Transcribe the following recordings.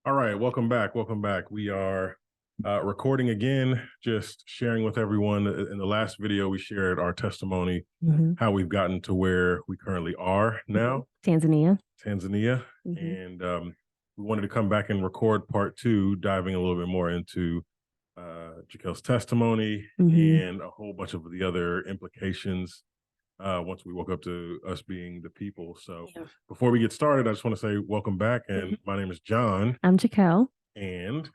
All right, welcome back. Welcome back. We are recording again, just sharing with everyone. In the last video, we shared our testimony, how we've gotten to where we currently are now, Tanzania. Tanzania. And we wanted to come back and record part two, diving a little bit more into Jakel's testimony and a whole bunch of the other implications once we woke up to us being the people. So before we get started, I just want to say welcome back. And my name is John. I'm Jakel. And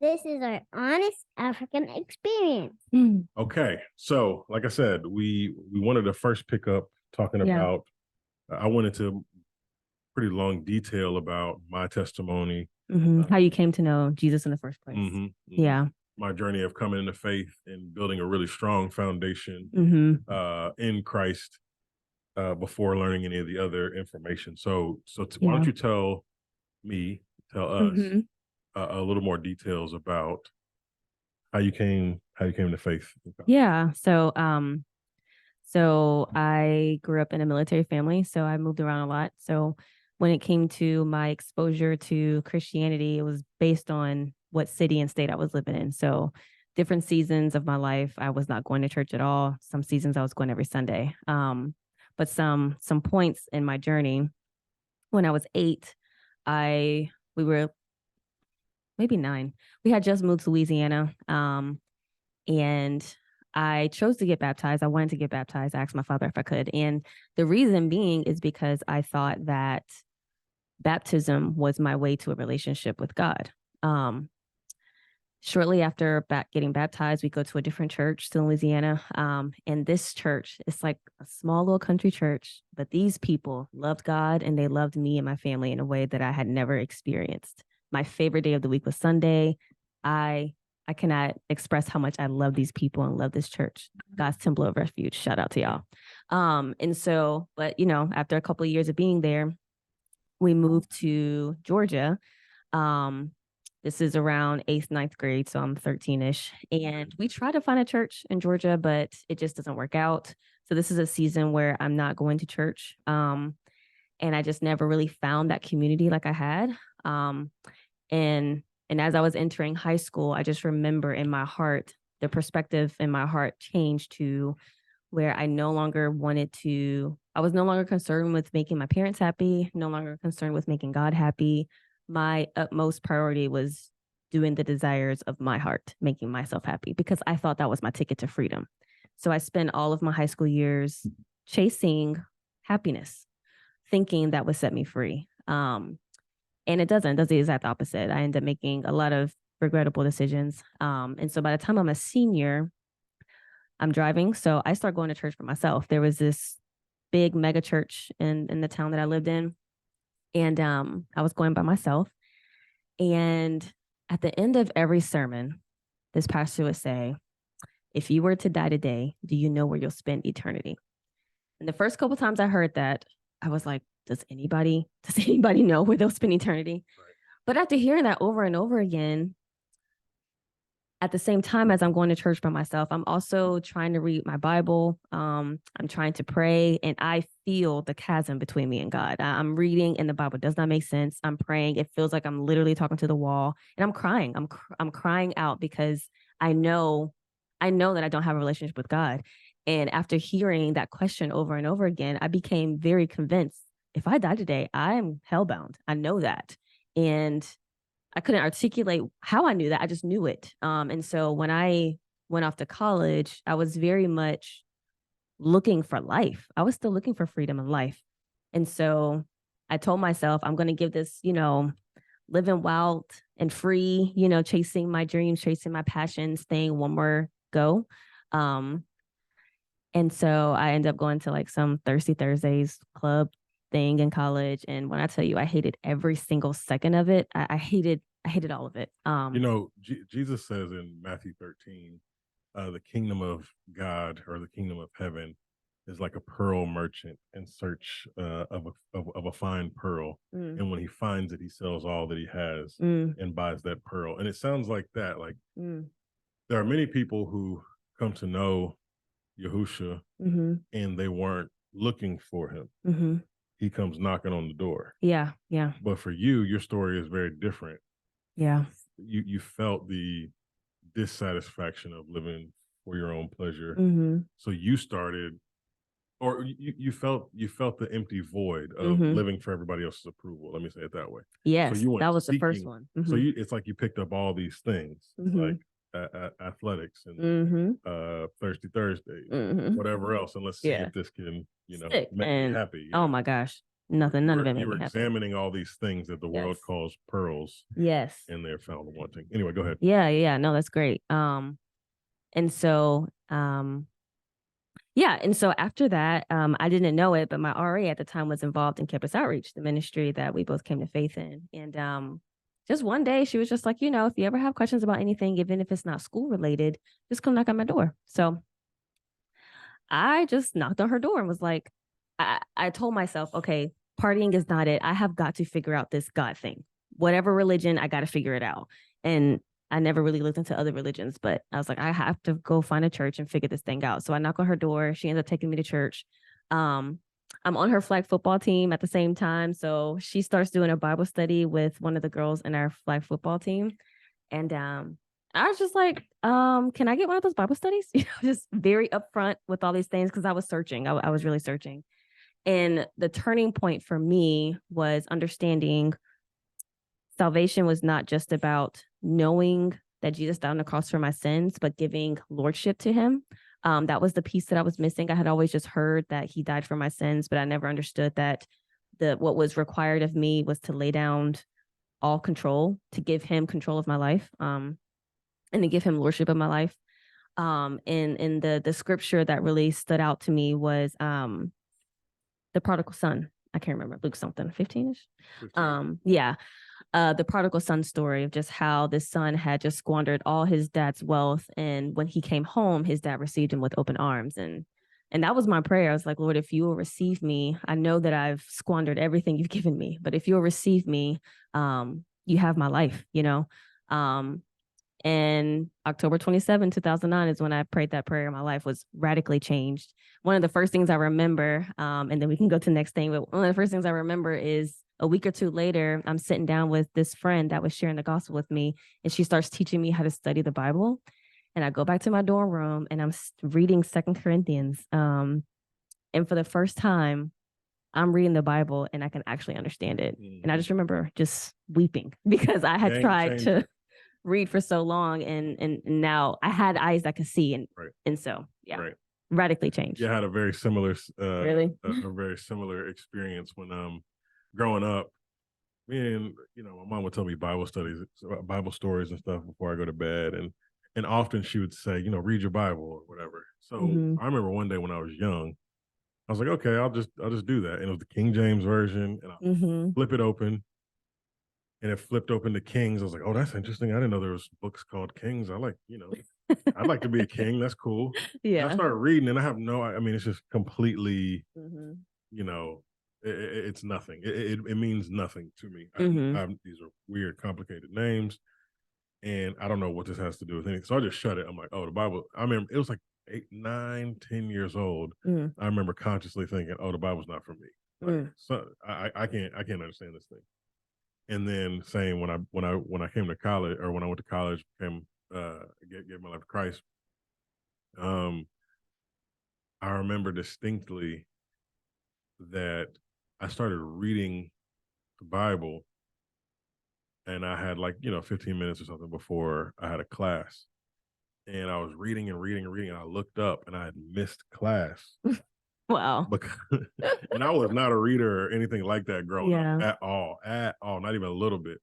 this is our honest African experience. Okay. So like I said, we wanted to first pick up talking about, I went into pretty long detail about my testimony. How you came to know Jesus in the first place. Yeah. My journey of coming into faith and building a really strong foundation in Christ before learning any of the other information. So why don't you tell us a little more details about how you came to faith? Yeah. So I grew up in a military family, so I moved around a lot. So when it came to my exposure to Christianity, it was based on what city and state I was living in. So different seasons of my life, I was not going to church at all. Some seasons I was going every Sunday. But some points in my journey, when I was 8, we were maybe 9. We had just moved to Louisiana. And I chose to get baptized. I wanted to get baptized. I asked my father if I could. And the reason being is because I thought that baptism was my way to a relationship with God. Shortly after getting baptized, we go to a different church still in Louisiana. And this church, it's like a small little country church, but these people loved God and they loved me and my family in a way that I had never experienced. My favorite day of the week was Sunday. I cannot express how much I love these people and love this church. God's Temple of Refuge. Shout out to y'all. But after a couple of years of being there, we moved to Georgia. This is around 8th, 9th grade, so I'm 13-ish. And we try to find a church in Georgia, but it just doesn't work out. So this is a season where I'm not going to church. And I just never really found that community like I had. And as I was entering high school, I just remember in my heart, the perspective in my heart changed to where I was no longer concerned with making my parents happy, no longer concerned with making God happy. My utmost priority was doing the desires of my heart, making myself happy, because I thought that was my ticket to freedom. So I spent all of my high school years chasing happiness, thinking that would set me free. And it doesn't. It does the exact opposite. I end up making a lot of regrettable decisions. And so by the time I'm a senior, I'm driving. So I start going to church for myself. There was this big mega church in the town that I lived in. And I was going by myself. And at the end of every sermon, this pastor would say, if you were to die today, do you know where you'll spend eternity? And the first couple times I heard that, I was like, does anybody know where they'll spend eternity? Right. But after hearing that over and over again, at the same time as I'm going to church by myself, I'm also trying to read my Bible. I'm trying to pray, and I feel the chasm between me and God. I'm reading and the Bible does not make sense. I'm praying. It feels like I'm literally talking to the wall, and I'm crying. I'm crying out because I know that I don't have a relationship with God. And after hearing that question over and over again, I became very convinced, if I die today, I am hellbound. I know that. And I couldn't articulate how I knew that. I just knew it. And so when I went off to college, I was very much looking for life. I was still looking for freedom in life. And so I told myself, I'm going to give this, living wild and free, chasing my dreams, chasing my passions, thing one more go. And so I ended up going to like some Thirsty Thursdays club thing in college. And when I tell you, I hated every single second of it. I hated all of it. Jesus says in Matthew 13, the kingdom of God or the kingdom of heaven is like a pearl merchant in search of a fine pearl. And when he finds it, he sells all that he has and buys that pearl. And it sounds like that. Like there are many people who come to know Yahusha and they weren't looking for him. He comes knocking on the door. Yeah. But for you, your story is very different. Yeah. you felt the dissatisfaction of living for your own pleasure. Mm-hmm. So you started, or you felt the empty void of Mm-hmm. living for everybody else's approval. Let me say it that way. Yes, So you went that was the first seeking. one. So Mm-hmm. it's like you picked up all these things, Mm-hmm. like athletics and Mm-hmm. Thirsty Thursdays, Mm-hmm. whatever else, and let's see Yeah. if this can, Stick. make me And happy. oh my gosh, nothing. None of it You made were me happy. examining all these things that the world Yes. calls pearls, Yes. and they're found wanting. Anyway, go ahead. Yeah. No, that's great. And so, yeah. And so after that, I didn't know it, but my RA at the time was involved in campus outreach, the ministry that we both came to faith in. And just one day she was just like, if you ever have questions about anything, even if it's not school related, just come knock on my door. So I just knocked on her door and was like, I told myself, okay, partying is not it. I have got to figure out this God thing. Whatever religion, I got to figure it out. And I never really looked into other religions, but I was like, I have to go find a church and figure this thing out. So I knock on her door. She ends up taking me to church. I'm on her flag football team at the same time. So she starts doing a Bible study with one of the girls in our flag football team. And I was just like, can I get one of those Bible studies? Just very upfront with all these things because I was searching. I was really searching. And the turning point for me was understanding salvation was not just about knowing that Jesus died on the cross for my sins, but giving lordship to him. That was the piece that I was missing. I had always just heard that he died for my sins, but I never understood that what was required of me was to lay down all control, to give him control of my life, and to give him lordship of my life. And the scripture that really stood out to me was the prodigal son. I can't remember, Luke something, 15-ish. Yeah. The prodigal son story of just how this son had just squandered all his dad's wealth. And when he came home, his dad received him with open arms. And that was my prayer. I was like, Lord, if you will receive me, I know that I've squandered everything you've given me, but if you'll receive me, you have my life, and October 27, 2009 is when I prayed that prayer. My life was radically changed. One of the first things I remember, and then we can go to the next thing, but one of the first things I remember is a week or two later, I'm sitting down with this friend that was sharing the gospel with me, and she starts teaching me how to study the Bible. And I go back to my dorm room and I'm reading 2 Corinthians. And for the first time, I'm reading the Bible and I can actually understand it. And I just remember just weeping because I had tried to read for so long, and now I had eyes that could see, and so radically changed. Yeah, I had a very similar really a very similar experience when growing up. Me and my mom would tell me Bible stories and stuff before I go to bed, and often she would say, read your Bible or whatever. So I remember one day when I was young, I was like, okay, I'll just do that, and it was the King James version, and I flip it open. And it flipped open to Kings. I was like, oh, that's interesting. I didn't know there was books called Kings. I like, I'd like to be a king. That's cool. Yeah. And I started reading and I mean, it's just completely, it's nothing. It means nothing to me. These are weird, complicated names. And I don't know what this has to do with anything. So I just shut it. I'm like, oh, the Bible. I remember it was like 8, 9, 10 years old. I remember consciously thinking, oh, the Bible's not for me. Like, so I can't understand this thing. And then saying when I came to college, or when I went to college, gave my life to Christ. I remember distinctly that I started reading the Bible, and I had 15 minutes or something before I had a class, and I was reading and reading and reading, and I looked up and I had missed class. Wow. And I was not a reader or anything like that growing up at all, not even a little bit.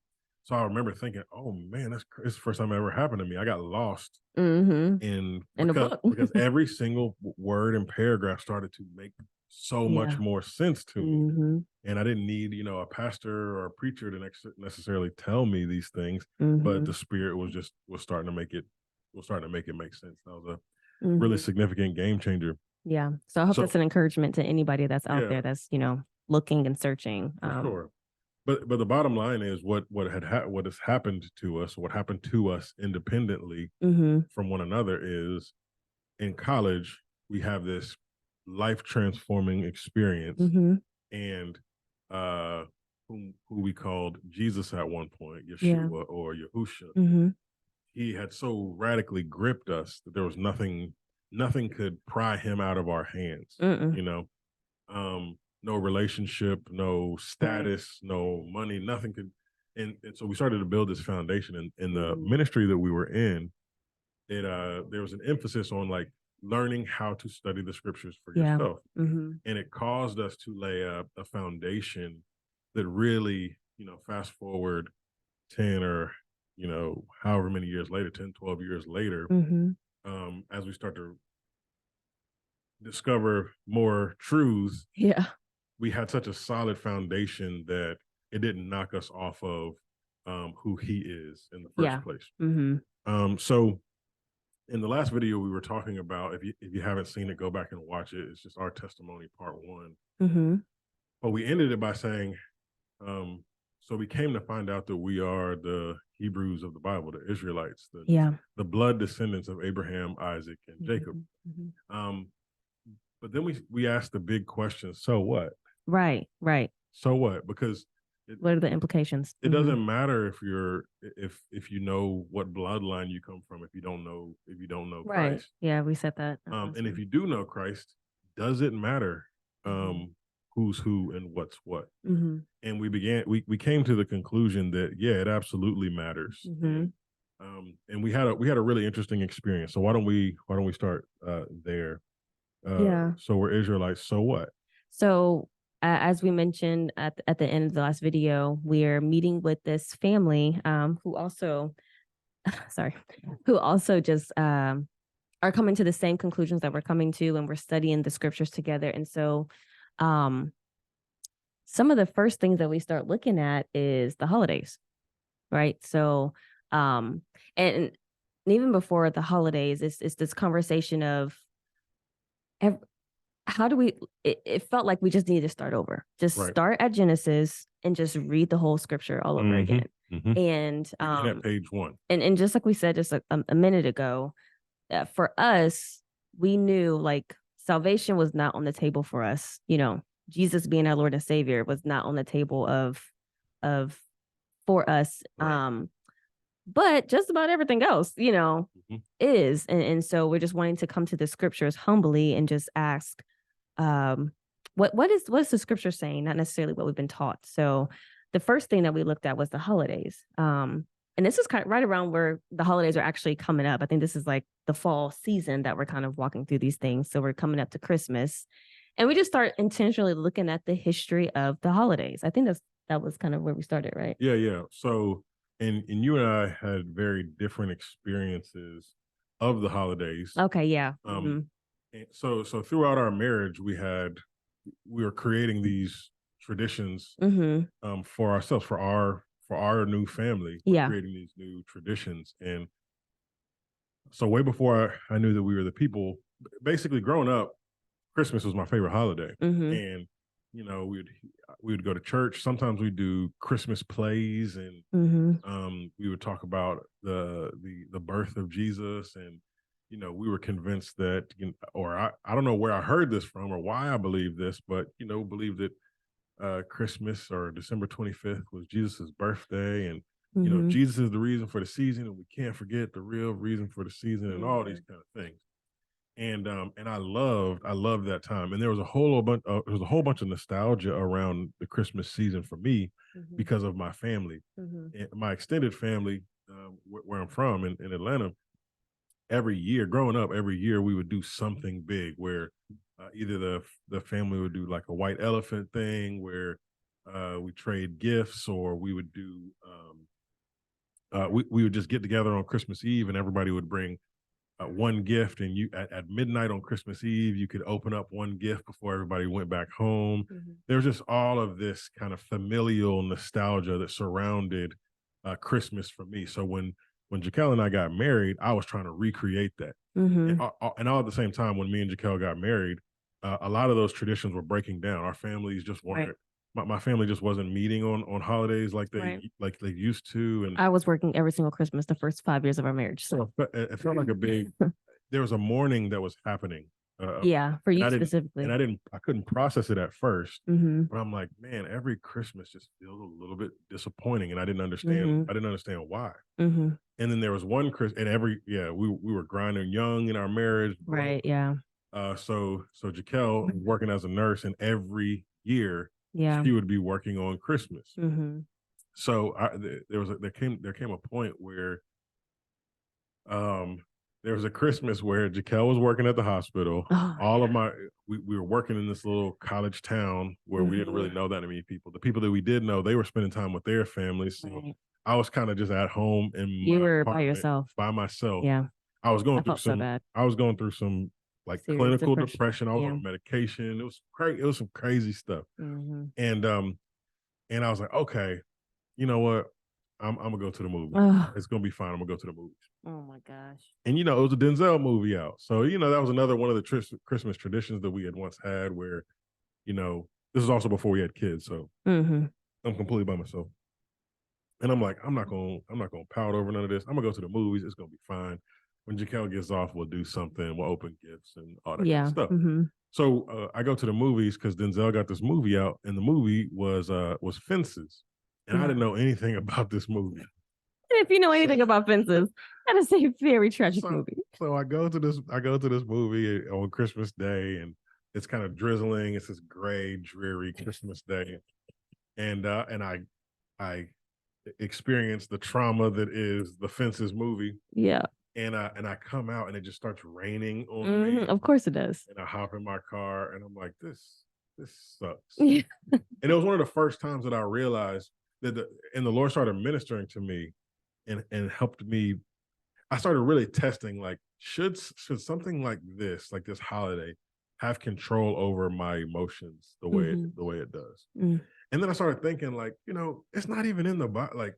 So I remember thinking, oh man, it's the first time it ever happened to me. I got lost in a book because every single word and paragraph started to make so much more sense to me. And I didn't need, a pastor or a preacher to necessarily tell me these things, but the Spirit was starting to make it make sense. That was a really significant game changer. Yeah. So I hope that's an encouragement to anybody that's out there that's, looking and searching. For sure. But the bottom line is what has happened to us, what happened to us independently from one another is in college, we have this life transforming experience. And who we called Jesus at one point, Yeshua Yeah. or Yahusha, Mm-hmm. he had so radically gripped us that there was nothing could pry him out of our hands. Mm-mm. You know, no relationship, no status, no money, nothing could. And so we started to build this foundation. And in the ministry that we were in, it there was an emphasis on like learning how to study the scriptures for Yeah. yourself. Mm-hmm. And it caused us to lay a foundation that really, you know, fast forward 10 or, you know, however many years later, 10, 12 years later, Mm-hmm. as we start to discover more truths, Yeah. we had such a solid foundation that it didn't knock us off of who he is in the first place. Mm-hmm. So in the last video we were talking about, if you haven't seen it, go back and watch it. It's just our testimony part 1. Mm-hmm. But we ended it by saying, so we came to find out that we are the Hebrews of the Bible, the Israelites, the blood descendants of Abraham, Isaac, and Jacob. Mm-hmm. But then we asked the big question: so what? Right. So what? Because what are the implications? It doesn't matter if you know what bloodline you come from if you don't know right. Christ. Yeah, we said that. And if you do know Christ, does it matter who's who and what's what? Mm-hmm. And we came to the conclusion that it absolutely matters. Mm-hmm. And we had a really interesting experience. So why don't we start there? So we're Israelites. So what? So as we mentioned at the end of the last video, we're meeting with this family who also, who also just are coming to the same conclusions that we're coming to, and we're studying the scriptures together. And so some of the first things that we start looking at is the holidays, right? So and even before the holidays, it's this conversation of how do we, it felt like we just needed to start over. Just start at Genesis and just read the whole scripture all over again. Mm-hmm. And at page 1. And just like we said just a minute ago, for us, we knew like salvation was not on the table for us. You know, Jesus being our Lord and Savior was not on the table of for us. Right. But just about everything else, you know, is. And so we're just wanting to come to the scriptures humbly and just ask, what is the scripture saying? Not necessarily what we've been taught. So the first thing that we looked at was the holidays. And this is kind of right around where the holidays are actually coming up. I think this is like the fall season that we're kind of walking through these things. So we're coming up to Christmas, and we just start intentionally looking at the history of the holidays. I think that was kind of where we started, right? Yeah. So, and you and I had very different experiences of the holidays. Okay, yeah. So throughout our marriage, we were creating these traditions for ourselves, for our new family. We're creating these new traditions. And so way before I knew that we were the people, basically growing up, Christmas was my favorite holiday. And you know, we would go to church. Sometimes we'd do Christmas plays, and we would talk about the birth of Jesus. And you know, we were convinced that, or I don't know where I heard this from or why I believe this, but you know, believe that Christmas or December 25th was Jesus's birthday, and you know, Jesus is the reason for the season, and we can't forget the real reason for the season, and all these kind of things. And I loved that time. And there was a whole bunch of nostalgia around the Christmas season for me because of my family, and my extended family, where I'm from in Atlanta. Every year, growing up, we would do something big where either the family would do like a white elephant thing where we trade gifts, or we would do we would just get together on Christmas Eve, and everybody would bring one gift, and you at midnight on Christmas Eve, you could open up one gift before everybody went back home. There's just all of this kind of familial nostalgia that surrounded Christmas for me. So when Jaquel and I got married, I was trying to recreate that. And all at the same time, when me and Jaquel got married, a lot of those traditions were breaking down. Our families just weren't. My family just wasn't meeting on holidays like they used to. And I was working every single Christmas the first 5 years of our marriage. So it felt like a big. There was a mourning that was happening Yeah, for you and specifically. I couldn't process it at first, Mm-hmm. but I'm like, man, every Christmas just feels a little bit disappointing, and I didn't Mm-hmm. understand why. Mm-hmm. And then there was one Chris, and we were grinding young in our marriage, Right. Yeah. so Jaquel working as a nurse, and every year Yeah. she would be working on Christmas. Mm-hmm. So there came a point where um there was a Christmas where Jaquel was working at the hospital. Oh, All of my we were working in this little college town where we didn't really know that many people. The people that we did know, they were spending time with their families. So right. I was kind of just at home in You my were by apartment yourself. by myself. Yeah. I was I going through felt so bad. some like Serious clinical depression. depression. I was Yeah. on medication. It was crazy. It was some crazy stuff. Mm-hmm. And I was like, okay, you know what? I'm gonna go to the movie. Oh, It's gonna be fine. I'm gonna go to the movies. oh my gosh. And it was a Denzel movie out, so that was another one of the Christmas traditions that we had once had. Where this is also before we had kids, so Mm-hmm. I'm completely by myself. And I'm like, I'm not gonna pout over none of this. I'm gonna go to the movies. It's gonna be fine. When Jaquel gets off, we'll do something. We'll open gifts and all that kind Yeah. of stuff. Mm-hmm. So I go to the movies because Denzel got this movie out, and the movie was Fences, and I didn't know anything about this movie. If you know anything about fences, that is a very tragic movie. So I go to this movie on Christmas Day, and it's kind of drizzling. It's this gray, dreary Christmas day, and I experience the trauma that is the Fences movie. Yeah. And I come out, and it just starts raining on me. Of course it does. And I hop in my car, and I'm like, this sucks. Yeah. And it was one of the first times that I realized that the Lord started ministering to me and helped me. I started really testing, like, should something like this holiday have control over my emotions the way it does. Mm. And then I started thinking, like, it's not even in the Bible. Like,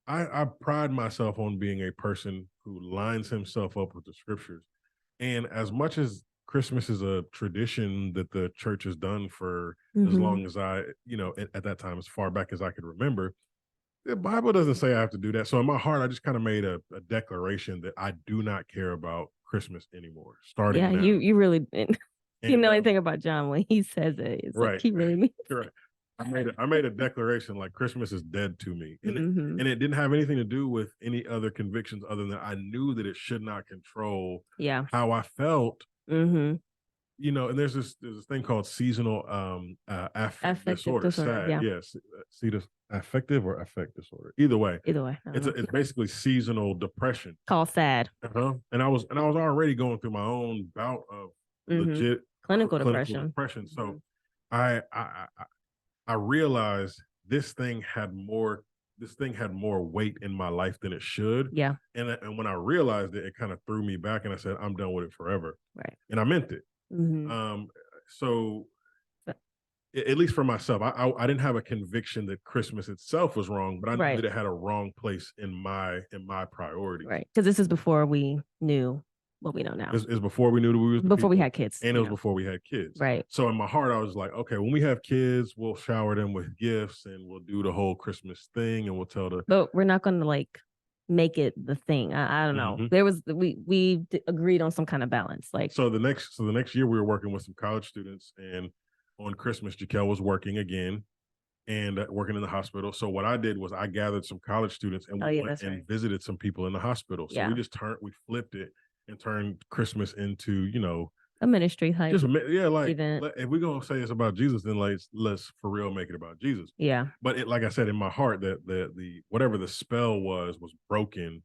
I pride myself on being a person who lines himself up with the scriptures. And as much as Christmas is a tradition that the church has done for as long as at that time, as far back as I could remember, the Bible doesn't say I have to do that. So in my heart, I just kind of made a declaration that I do not care about Christmas anymore. Starting Yeah, now. you really didn't. You know And, anything about John when he says it, it's like right. he really means it. Right. I made a declaration like Christmas is dead to me. And Mm-hmm. it didn't have anything to do with any other convictions other than I knew that it should not control Yeah. how I felt. Mm-hmm. And there's this thing called seasonal affective disorder. SAD. Yeah. Yes. See this affective or affect disorder. Either way. Either way. It's basically seasonal depression. Called SAD. And I was already going through my own bout of legit clinical depression. So I realized this thing had more weight in my life than it should. Yeah. And when I realized it, it kind of threw me back, and I said, I'm done with it forever. Right. And I meant it. So at least for myself, I didn't have a conviction that Christmas itself was wrong, but I knew that it had a wrong place in my priorities. Right. Because this is before we knew what we know now. It's before we knew that we was before we had kids. And it was before we had kids. Right. So in my heart, I was like, okay, when we have kids, we'll shower them with gifts and we'll do the whole Christmas thing and we'll tell the. But we're not going to make it the thing. I don't know. There was we agreed on some kind of balance. So the next year we were working with some college students, and on Christmas, Jaquel was working again and working in the hospital. So what I did was I gathered some college students and we went and visited some people in the hospital. So we flipped it and turned Christmas into, a ministry type. If we're gonna say it's about Jesus, then let's for real make it about Jesus. Yeah. But like I said, in my heart, that the whatever the spell was broken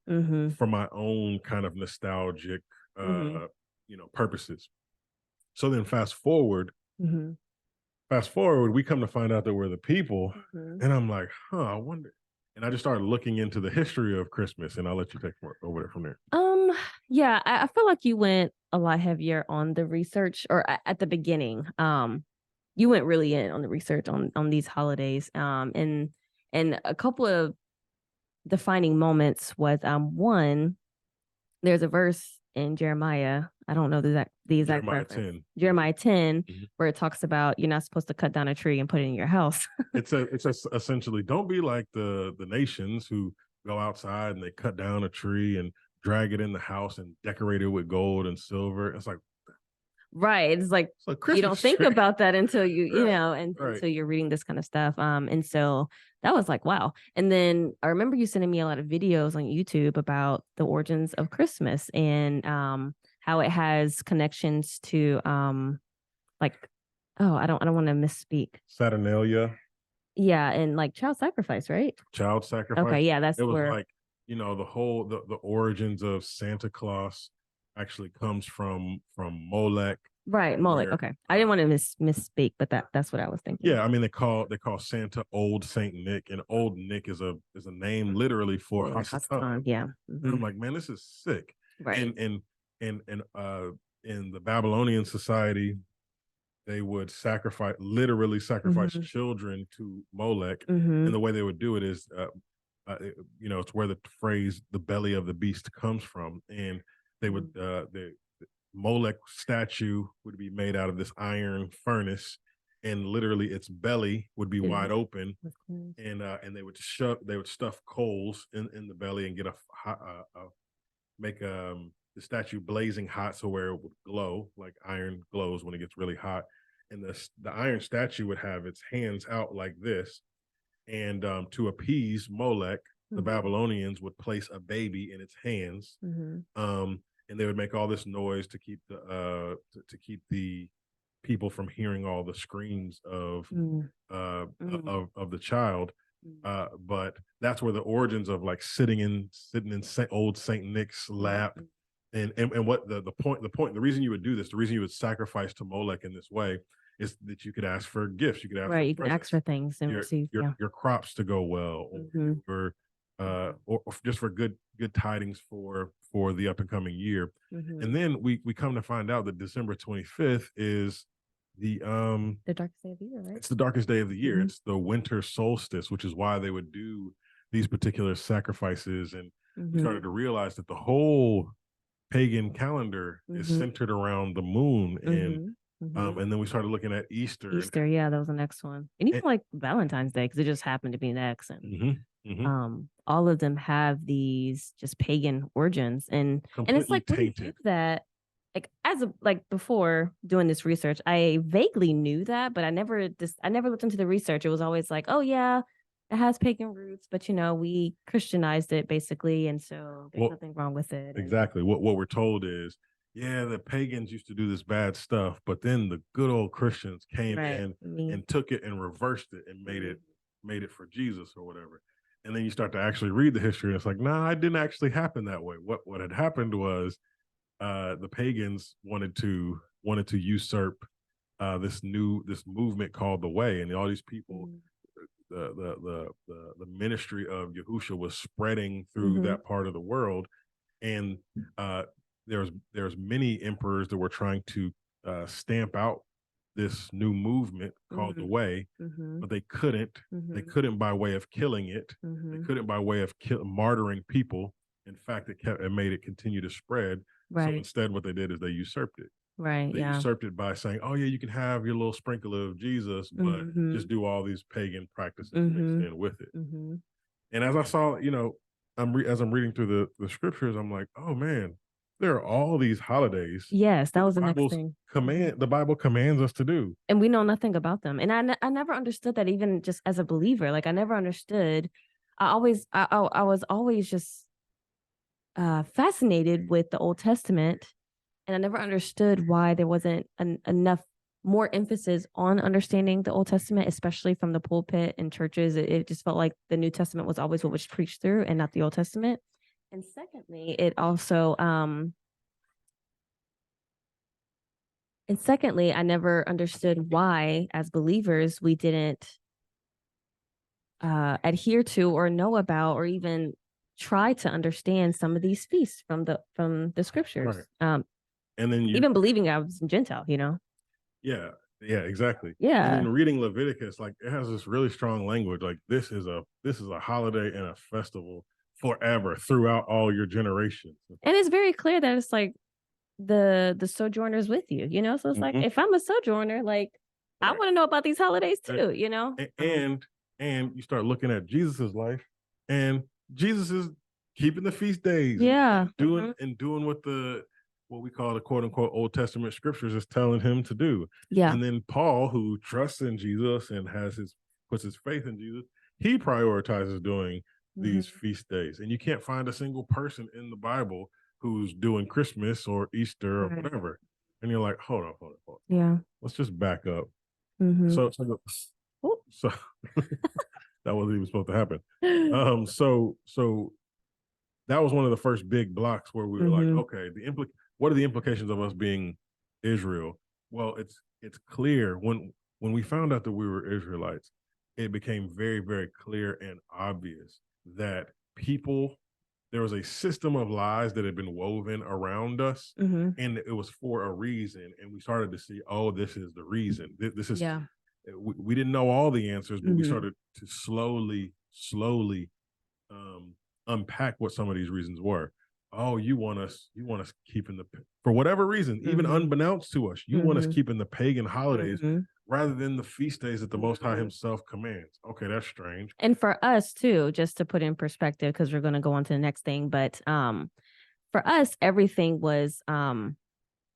for my own kind of nostalgic purposes. So then fast forward, we come to find out that we're the people, and I'm like, I wonder. And I just started looking into the history of Christmas, and I'll let you take over there from there. Yeah, I feel like you went a lot heavier on the research, or at the beginning. You went really in on the research on these holidays. And a couple of defining moments was one, there's a verse in Jeremiah. I don't know the exact reference. Jeremiah 10, where it talks about you're not supposed to cut down a tree and put it in your house. It's essentially, don't be like the nations who go outside and they cut down a tree and drag it in the house and decorate it with gold and silver. It's like, Right. It's like It's a you Christmas don't think tree. about that until you Right, know, and right. until you're reading this kind of stuff. And so that was like, wow. And then I remember you sending me a lot of videos on YouTube about the origins of Christmas and how it has connections to like, oh, I don't want to misspeak. Saturnalia, Yeah, and like child sacrifice, right? child sacrifice. Okay, yeah, that's It was where like, the whole the origins of Santa Claus actually comes from Molech, right, Moloch. where Okay. I didn't want to misspeak, but that's what I was thinking. yeah, I mean they call Santa Old Saint Nick, and Old Nick is a name literally for Or Hasatan. yeah. And Mhm. I'm like, man, this is sick. Right. And in the Babylonian society, they would literally sacrifice Mhm. children to Molech, Mhm. and the way they would do it is, it's where the phrase "the belly of the beast" comes from, and they would the Molech statue would be made out of this iron furnace, and literally its belly would be wide open, and they would stuff coals in the belly and get make the statue blazing hot, so where it would glow like iron glows when it gets really hot, and the iron statue would have its hands out like this, and to appease Molech, the Babylonians would place a baby in its hands, and they would make all this noise to keep to keep the people from hearing all the screams of the child. But that's where the origins of like sitting in old Saint Nick's lap, and what the reason you would do this, the reason you would sacrifice to Molech in this way, is that you could ask for gifts, you could ask Right, for you can ask for presents, things and receive. Yeah. your crops to go well, or just for good tidings for the up and coming year. And then we come to find out that December 25th is the darkest day of the year, right? it's the darkest day of the year. It's the winter solstice, which is why they would do these particular sacrifices. And we started to realize that the whole pagan calendar is centered around the moon, and then we started looking at Easter. Easter, yeah, that was the next one, and even like Valentine's Day because it just happened to be next, and all of them have these just pagan origins, and it's like when you do that, like before doing this research, I vaguely knew that, but I never looked into the research. It was always like, oh yeah, it has pagan roots, but we Christianized it basically, and so there's nothing wrong with it. Exactly. What we're told is, yeah, the pagans used to do this bad stuff, but then the good old Christians came in and took it and reversed it and made it for Jesus or whatever. And then you start to actually read the history, and it's like, nah, it didn't actually happen that way. What had happened was, the pagans wanted to usurp this movement called the Way, and all these people, the ministry of Yahusha was spreading through that part of the world, and there's many emperors that were trying to stamp out this new movement called the Way, but they couldn't. They couldn't by way of killing it. They couldn't by way of martyring people. In fact, it made it continue to spread. So instead, what they did is they usurped it. They usurped it by saying, "Oh yeah, you can have your little sprinkle of Jesus, but just do all these pagan practices mixed in with it." And as I saw, as I'm reading through the scriptures, I'm like, "Oh man, there are all these holidays." Yes, that was the next thing. The Bible commands us to do, and we know nothing about them. And I never understood that, even just as a believer. Like I never understood. I was always just fascinated with the Old Testament, and I never understood why there wasn't enough more emphasis on understanding the Old Testament, especially from the pulpit and churches. It just felt like the New Testament was always what was preached through and not the Old Testament. And secondly, I never understood why, as believers, we didn't adhere to or know about or even try to understand some of these feasts from the scriptures. Right. And then even believing I was a Gentile, Yeah, exactly. Yeah. And then reading Leviticus, like it has this really strong language. Like this is a holiday and a festival forever throughout all your generations. And it's very clear that it's like the sojourners with you, So it's like, if I'm a sojourner, like I want to know about these holidays too, And you start looking at Jesus's life, and Jesus is keeping the feast days. Yeah. Doing what what we call the quote unquote Old Testament scriptures is telling him to do. Yeah. And then Paul, who trusts in Jesus and puts his faith in Jesus, he prioritizes doing these feast days. And you can't find a single person in the Bible who's doing Christmas or Easter or Right. whatever. And you're like, hold on. Yeah. Let's just back up. Mm-hmm. So that wasn't even supposed to happen. So that was one of the first big blocks where we were like, okay, what are the implications of us being Israel? Well, it's clear when we found out that we were Israelites, it became very, very clear and obvious that there was a system of lies that had been woven around us, and it was for a reason. And we started to see, oh, this is the reason. This is, we didn't know all the answers, but we started to slowly unpack what some of these reasons were. Oh, you want us keeping for whatever reason, even unbeknownst to us, you want us keeping the pagan holidays rather than the feast days that the Most High himself commands. Okay, that's strange. And for us too, just to put in perspective, because we're going to go on to the next thing, but for us, everything was,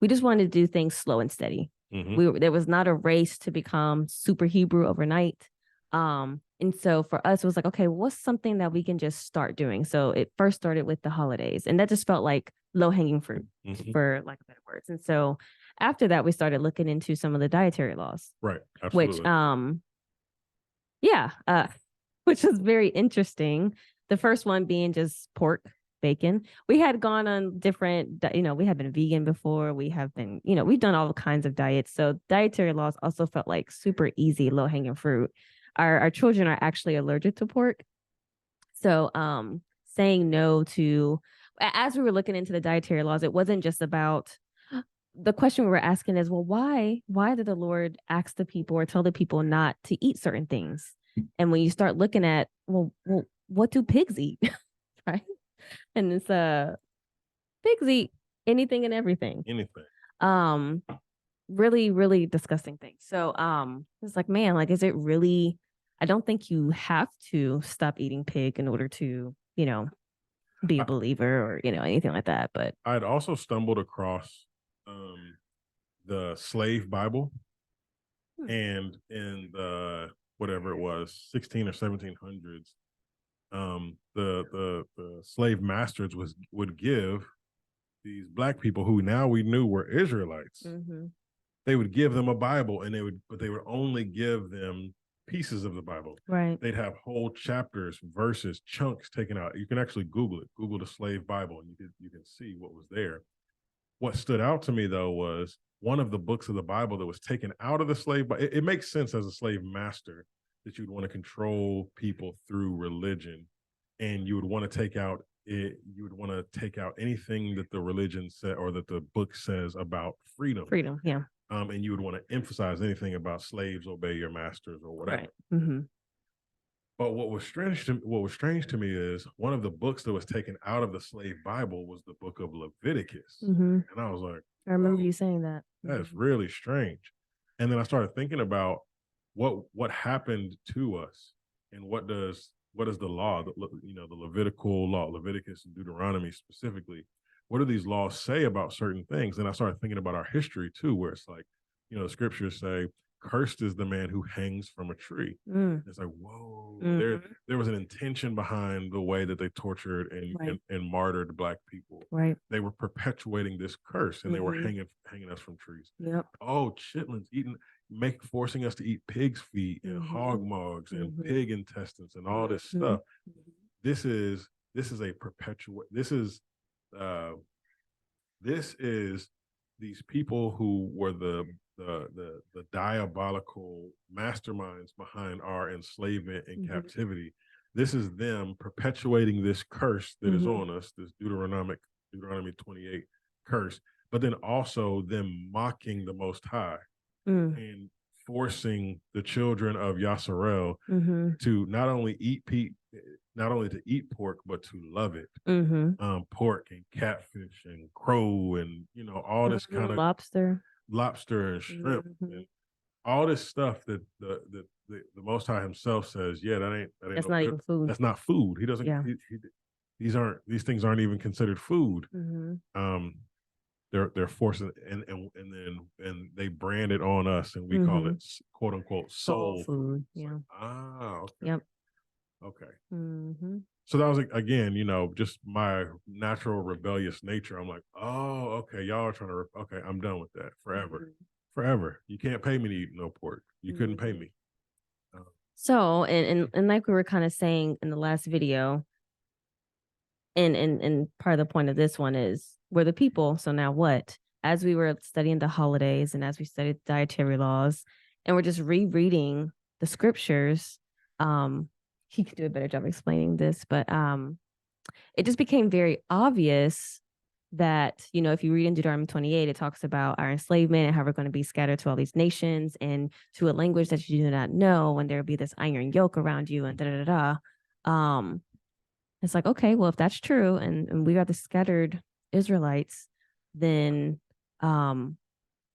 we just wanted to do things slow and steady. There was not a race to become super Hebrew overnight. And so for us, it was like, okay, what's something that we can just start doing? So it first started with the holidays, and that just felt like low-hanging fruit, for lack of better words. And so after that, we started looking into some of the dietary laws. Right. Absolutely. Which was very interesting. The first one being just pork, bacon. We had gone on different, we had been vegan before. We have been, we've done all kinds of diets. So dietary laws also felt like super easy, low-hanging fruit. Our children are actually allergic to pork. So saying no to, as we were looking into the dietary laws, it wasn't just about, the question we were asking is, well, why did the Lord ask the people or tell the people not to eat certain things? And when you start looking at, well, what do pigs eat? Right? And it's pigs eat anything and everything. Really, really disgusting things. So it's like, man, like, is it really, I don't think you have to stop eating pig in order to, be a believer or, anything like that. But I'd also stumbled across the slave Bible, and in the whatever it was, 16 or 1700s, the slave masters would give these black people who now we knew were Israelites. They would give them a Bible, and they would only give them pieces of the Bible. Right. They'd have whole chapters, verses, chunks taken out. You can actually Google it. Google the slave Bible, and you can see what was there. What stood out to me, though, was one of the books of the Bible that was taken out of the slave Bible. It makes sense as a slave master that you'd want to control people through religion, and you would want to take out anything that the religion said or that the book says about freedom. Yeah. And you would want to emphasize anything about slaves obey your masters or whatever. Right. But what was strange to me is one of the books that was taken out of the slave Bible was the book of Leviticus. And I was like, I remember you saying that. That's really strange. And then I started thinking about what happened to us, and what does the law, the Levitical law, Leviticus and Deuteronomy specifically, what do these laws say about certain things? And I started thinking about our history too, where it's like, the scriptures say, cursed is the man who hangs from a tree. It's like, whoa, there was an intention behind the way that they tortured and martyred Black people. Right. They were perpetuating this curse, and they were hanging us from trees. Yep. Oh, chitlins, forcing us to eat pig's feet and hog mugs and pig intestines and all this stuff. This is a perpetual. This is these people who were the diabolical masterminds behind our enslavement and captivity. This is them perpetuating this curse that is on us, this Deuteronomy 28 curse, but then also them mocking the Most High and forcing the children of Yasharel to not only to eat pork, but to love it. Pork and catfish and crow and all this kind of lobster and shrimp and all this stuff that the Most High himself says, that's not even food. That's not food. He doesn't. These things aren't even considered food. they're forcing and they brand it on us, and we call it quote unquote Soul soul food. It's Yeah. okay. Yep. Okay. Mm-hmm. So that was again, just my natural rebellious nature. I'm like, oh, okay, y'all are trying to. Okay, I'm done with that forever, forever. You can't pay me to eat no pork. You couldn't pay me. So, and like we were kind of saying in the last video, and part of the point of this one is we're the people. So now what? As we were studying the holidays and as we studied dietary laws, and we're just rereading the scriptures, he could do a better job explaining this, but it just became very obvious that, if you read in Deuteronomy 28, it talks about our enslavement and how we're going to be scattered to all these nations and to a language that you do not know, and there'll be this iron yoke around you and da da da da. It's like, okay, well, if that's true, and we are the scattered Israelites, then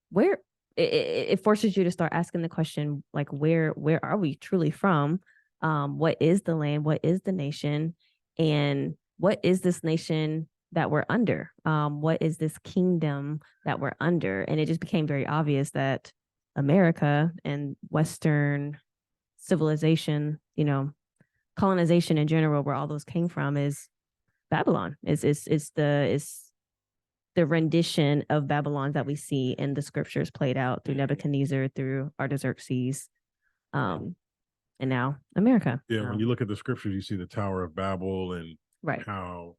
where it forces you to start asking the question, like, where are we truly from? What is the land? What is the nation? And what is this nation that we're under? What is this kingdom that we're under? And it just became very obvious that America and Western civilization, colonization in general, where all those came from, is Babylon. Is the rendition of Babylon that we see in the scriptures played out through Nebuchadnezzar, through Artaxerxes, and now America. Yeah, when you look at the scriptures, you see the Tower of Babel and right, how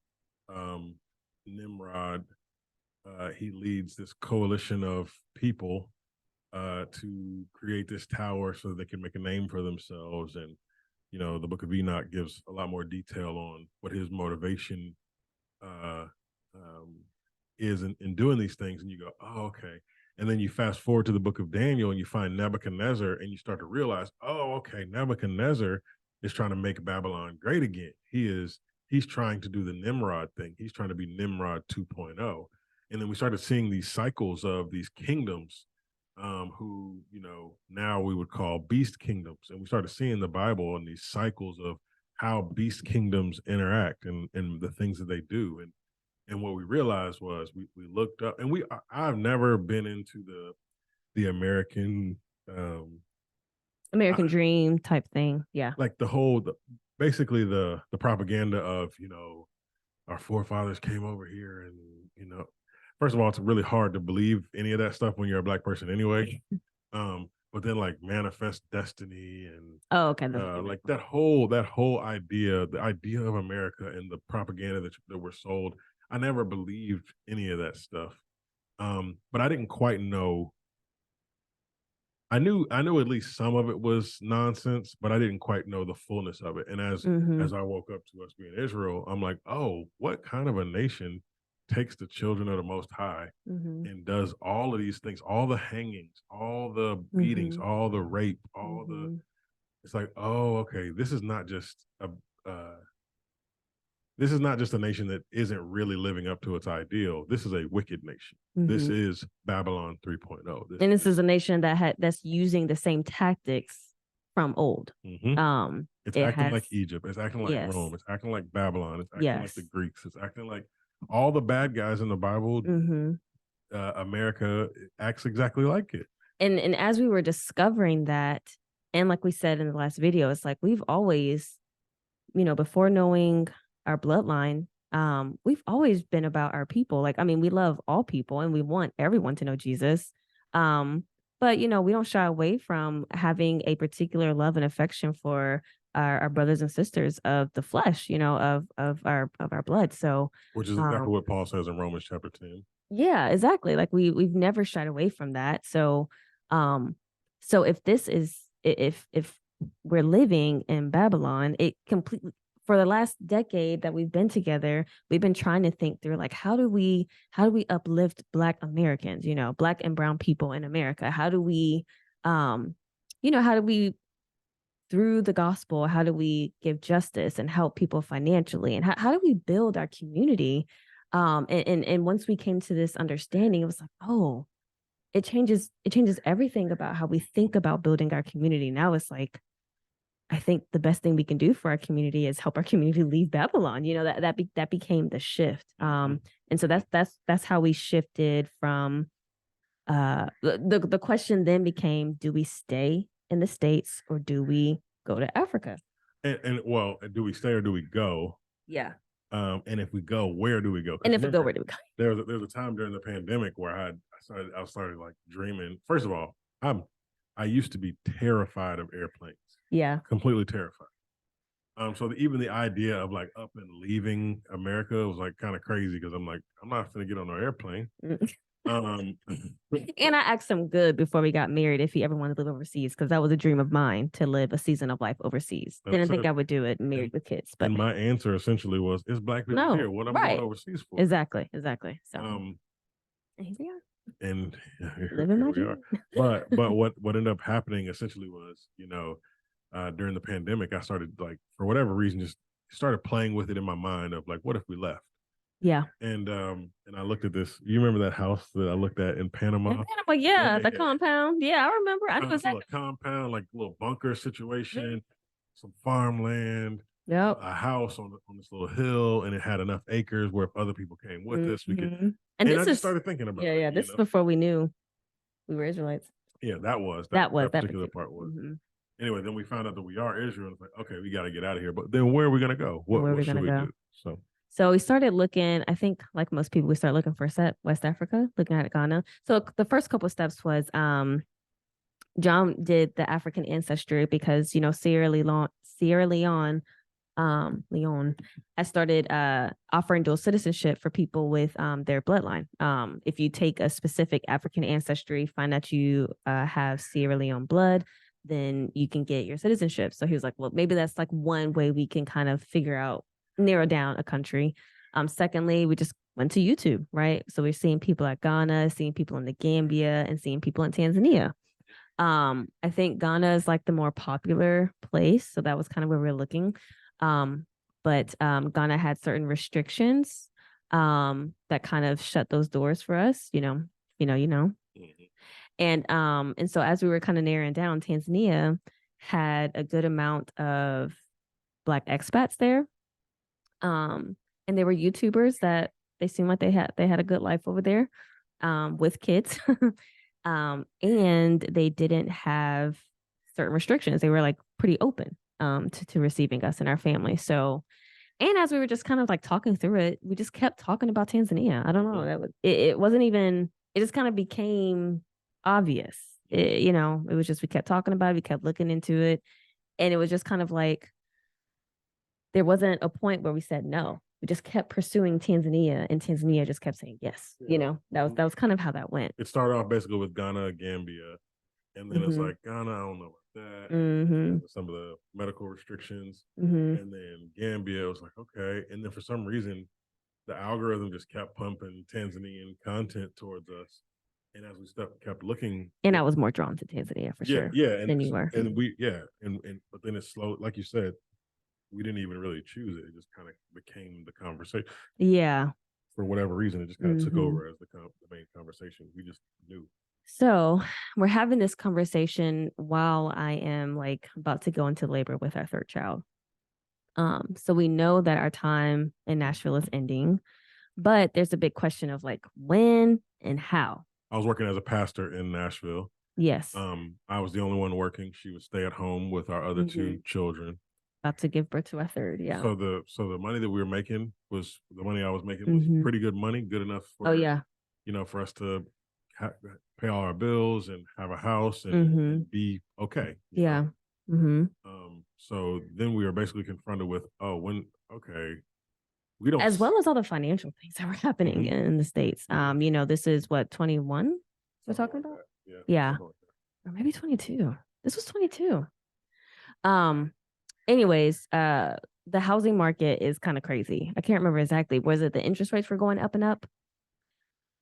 Nimrod he leads this coalition of people to create this tower so they can make a name for themselves. And the Book of Enoch gives a lot more detail on what his motivation uh, um, is in doing these things. And you go, oh, okay. And then you fast forward to the Book of Daniel and you find Nebuchadnezzar, and you start to realize, oh, okay, Nebuchadnezzar is trying to make Babylon great again. He's trying to do the Nimrod thing. He's trying to be Nimrod 2.0. And then we started seeing these cycles of these kingdoms who, now we would call beast kingdoms. And we started seeing the Bible and these cycles of how beast kingdoms interact and the things that they do. And what we realized was we looked up, and I've never been into the American American dream type thing. Yeah. like basically the propaganda of, our forefathers came over here, and first of all, it's really hard to believe any of that stuff when you're a Black person anyway. But then like manifest destiny and Oh, okay. like that whole idea, the idea of America and the propaganda that were sold, I never believed any of that stuff. But I didn't quite know. I knew at least some of it was nonsense, but I didn't quite know the fullness of it. And as I woke up to us being Israel, I'm like, oh, what kind of a nation takes the children of the Most High and does all of these things, all the hangings, all the beatings, all the rape, all the. It's like, oh, okay, this is not just a nation that isn't really living up to its ideal. This is a wicked nation. This is Babylon 3.0. And this is a nation that's using the same tactics from old. It's acting like Egypt. It's acting like Rome. It's acting like Babylon. It's acting like the Greeks. It's acting like all the bad guys in the Bible. America acts exactly like it. And as we were discovering that, and like we said in the last video, it's like we've always, before knowing our bloodline, we've always been about our people. Like, I mean, we love all people and we want everyone to know Jesus. But we don't shy away from having a particular love and affection for our brothers and sisters of the flesh, of our blood. So which is exactly what Paul says in Romans chapter 10. Yeah, exactly. Like we've never shied away from that. So if this is if we're living in Babylon, it completely, for the last decade that we've been together, we've been trying to think through, like, how do we uplift Black Americans, Black and brown people in America? How do we how do we, through the gospel, how do we give justice and help people financially, and how do we build our community? And once we came to this understanding, it was like, oh, it changes everything about how we think about building our community. Now it's like, I think the best thing we can do for our community is help our community leave Babylon. You know, that became the shift. And so that's how we shifted from the question then became, do we stay in the States or do we go to Africa? And well, do we stay or do we go? Yeah. And if we go, where do we go? And if we go, where do we go? There's a time during the pandemic where I started like dreaming. First of all, I used to be terrified of airplanes. Yeah. Completely terrified. So even the idea of like up and leaving America was like kind of crazy because I'm like, I'm not going to get on an airplane. And I asked him good before we got married if he ever wanted to live overseas, because that was a dream of mine to live a season of life overseas. Didn't think I would do it married with kids. But and my answer essentially was, it's Black people here. What I'm going overseas for? Exactly. So and here we are. And living my dream. But what ended up happening essentially was, during the pandemic, I started like, for whatever reason, just started playing with it in my mind of like, what if we left? Yeah. And I looked at this. You remember that house that I looked at in Panama? The compound. Yeah, I remember. I know exactly. A compound, like a little bunker situation, some farmland, a house on this little hill, and it had enough acres where if other people came with us, we could. And I just started thinking about it. This is before we knew we were Israelites. Yeah, that particular part was. Anyway, then we found out that we are Israel. And it's like, okay, we got to get out of here. But then where are we going to go? What should we do? So we started looking, I think like most people, we started looking for West Africa, looking at Ghana. So the first couple of steps was John did the African ancestry because, Sierra Leone has started offering dual citizenship for people with their bloodline. If you take a specific African ancestry, find that you have Sierra Leone blood, then you can get your citizenship. So he was like, well, maybe that's like one way we can kind of narrow down a country. Secondly, we just went to YouTube, right? So we're seeing people at Ghana, seeing people in the Gambia, and seeing people in Tanzania. I think Ghana is like the more popular place. So that was kind of where we were looking. But Ghana had certain restrictions that kind of shut those doors for us, And so as we were kind of narrowing down, Tanzania had a good amount of Black expats there. And they were YouTubers that they seemed like they had a good life over there with kids. And they didn't have certain restrictions. They were like pretty open to receiving us and our family. So, and as we were just kind of like talking through it, we just kept talking about Tanzania. I don't know. It wasn't even, it just kind of became obvious. It was just, we kept talking about it. We kept looking into it. And it was just kind of like, there wasn't a point where we said no. We just kept pursuing Tanzania, and Tanzania just kept saying yes. Yeah. That was kind of how that went. It started off basically with Ghana, Gambia, and then it's like Ghana, I don't know about that. Some of the medical restrictions, and then Gambia was like, okay, and then for some reason, the algorithm just kept pumping Tanzanian content towards us. And as we kept looking, and I was more drawn to Tanzania for sure. Yeah, than you were. And but then it's slow, like you said. We didn't even really choose it. It just kind of became the conversation. Yeah. For whatever reason, it just kind of took over as the main conversation. We just knew. So we're having this conversation while I am like about to go into labor with our third child. So we know that our time in Nashville is ending, but there's a big question of like when and how. I was working as a pastor in Nashville. Yes. I was the only one working. She would stay at home with our other two children. About to give birth to our third, yeah. So the money that we were making was the money I was making was pretty good money, good enough for for us to pay all our bills and have a house and be okay. Yeah. So then we were basically confronted with we don't, as well as all the financial things that were happening in the States. This is what 21 we're talking about. Yeah. Or maybe 22. This was 22. Anyways, the housing market is kind of crazy. I can't remember exactly. Was it the interest rates were going up and up?